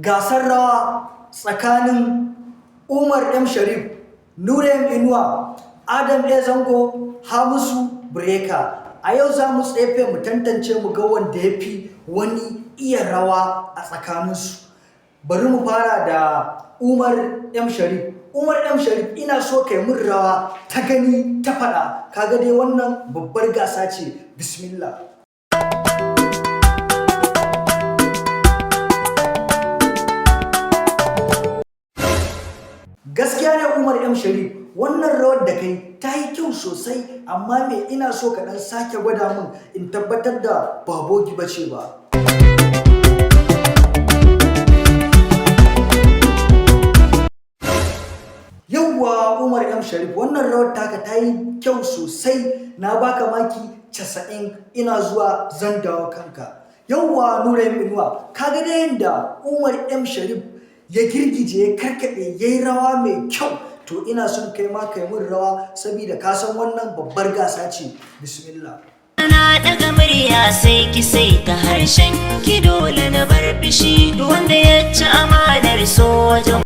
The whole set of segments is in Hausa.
gasar rawa tsakanin Umar M. Sharif, Nura M. Inuwa, Adam A. Zango, Hamisu Breka. A yau za mu tsefe mu tantance mu ga wanda ya fi wani iya rawa a tsakaninsu. Bari mu fara da Umar M. Sharif. Umar M. Sharif, ina so kai mun rawa ta gani ta faɗa. Kaga dai wannan babbar gasa ce. Bismillah. Gaskiya ne Umar M. Sharif, wannan rawar da kai ta yi kyau sosai, amma me ina so ka ɗan sake gwada min in tabbatar da ba bogi ba ce ba. Yawwa Umar M. Sharif, wannan rawar taka ta yi kyau sosai, na baka maki 90, ina zuwa zan dawo kanka. Yawwa Nura M. Inuwa, kaga da yadda Umar M. Sharif ya girgije ya karkaɗe ya yi rawa mai kyau, to ina son kai ma kai mun rawa saboda ka san wannan babbar gasa ce. Bismillah. Na daga murya sai ki sai ta harshen ki dole na bar fishi wanda ya ci amanar so wajen.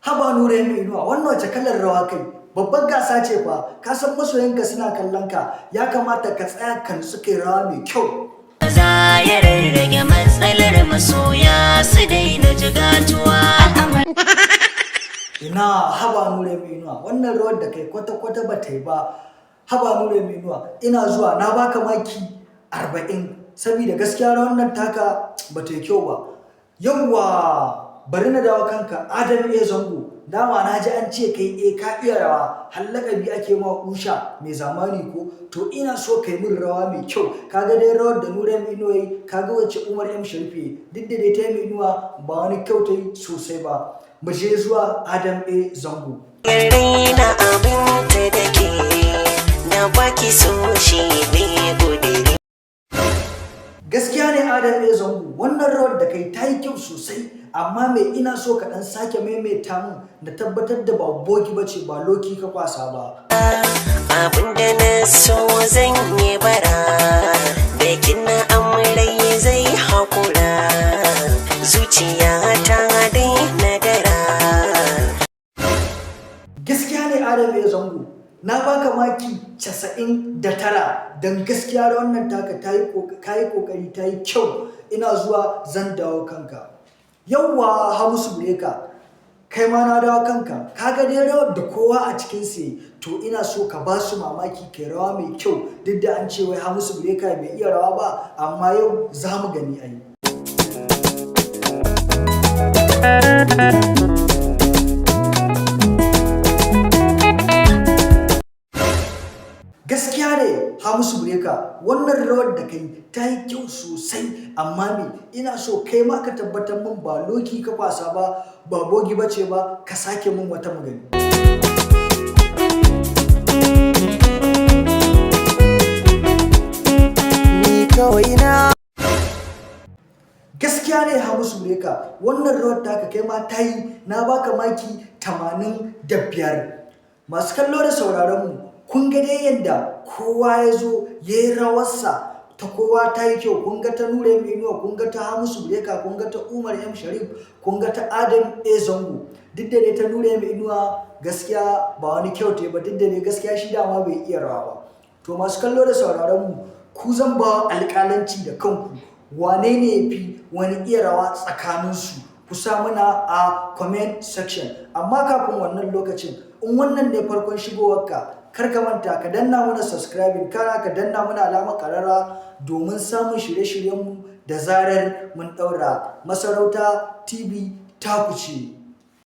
Haba Nura M. Inuwa, wannan wace kalar rawa kai? Babbar gasa ce fa, ka san masoyanka suna kallon ka, ya kamata ka tsaya kan su kai rawa mai kyau. Za ya rarrage matsalar masoya su daina jigatuwa. Ina haba Nura M. Inuwa, wannan rawar da kai kwata-kwata ba ta yi ba. Haba Nura M. Inuwa, ina zuwa na baka maki 40 saboda gaskiya rawar nan taka ba ta yi kyau ba. Yawwa, bari na dawo kanka. Adam A. Zango, dama na ji an ce kai ka iya rawa, har lakabi ake ma usha mai zamani ko, to ina so kai min rawa mai kyau. Kaga dai rawar da Nura M. Inuwa yi, kaga wacce Umar M. Sharif yi, duk da dai ta yi Inuwa ba wani kyau ta yi sosai ba. Mu je zuwa Adam A. Zango. Raina abin da ke na baki so shi ne gudiri. Gaskiya ne Adam A. Zango, wannan rawar da kai ta yi kyau sosai, amma me ina so ka ɗan sake maimaita mun da tabbatar da ba bogi ba ce, ba loki ka kwasa ba. Abin da na so zan yi bara, da kina amurai zai haƙura, zuciya ta daina dara. Gaskiya ne Adam A. Zango, na baka maki 99 don gaskiya da wannan taka ta yi kokari, ta yi kyau. Ina zuwa zan dawo kanka. Yawwa Hamisu Breka, kai ma na dawo kanka. Kaga dai rawar da kowa a cikin su, to ina so ka ba su mamaki kai rawa mai kyau, duk da an ce wai Hamisu Breka bai iya rawa ba, amma yau za mu gani ai. Gaskiya ne Hamisu Breka, wannan rawar da kai ta yi kyau sosai, amma me ina so kai ma ka tabbatar min ba loki ka kwasa ba, ba bogi ba ce ba, ka sake min wata magani. Ni kawai na. Gaskiya ne Hamisu Breka, wannan rawar taka kai ma ta yi, na baka maki 85. Masu kallo da sauraron mu, kun ga dai yadda kowa ya zo ya yi rawarsa, ta kowa ta yi kyau. Kun ga ta Nura M. Inuwa, kun ga ta Hamisu Breka, kun ga ta Umar M. Sharif, kun ga ta Adam A. Zango. Duk da dai ta Nura M. Inuwa gaskiya ba wani kyau ta ba, duk da dai gaskiya shi dama bai iya rawa ba. To masu kallo da sauraron mu, ku zan ba alƙalanci da kanku, wane ne ya fi wani iya rawa tsakaninsu? Ku sa mana a comment section. Amma kafin wannan lokacin, in wannan ne farkon shigowarka, kar ka manta ka danna mana subscribing, kana ka danna mana alamar karara domin samun shirye-shiryenmu da zarar mun daura. Masarauta TV ta kuce.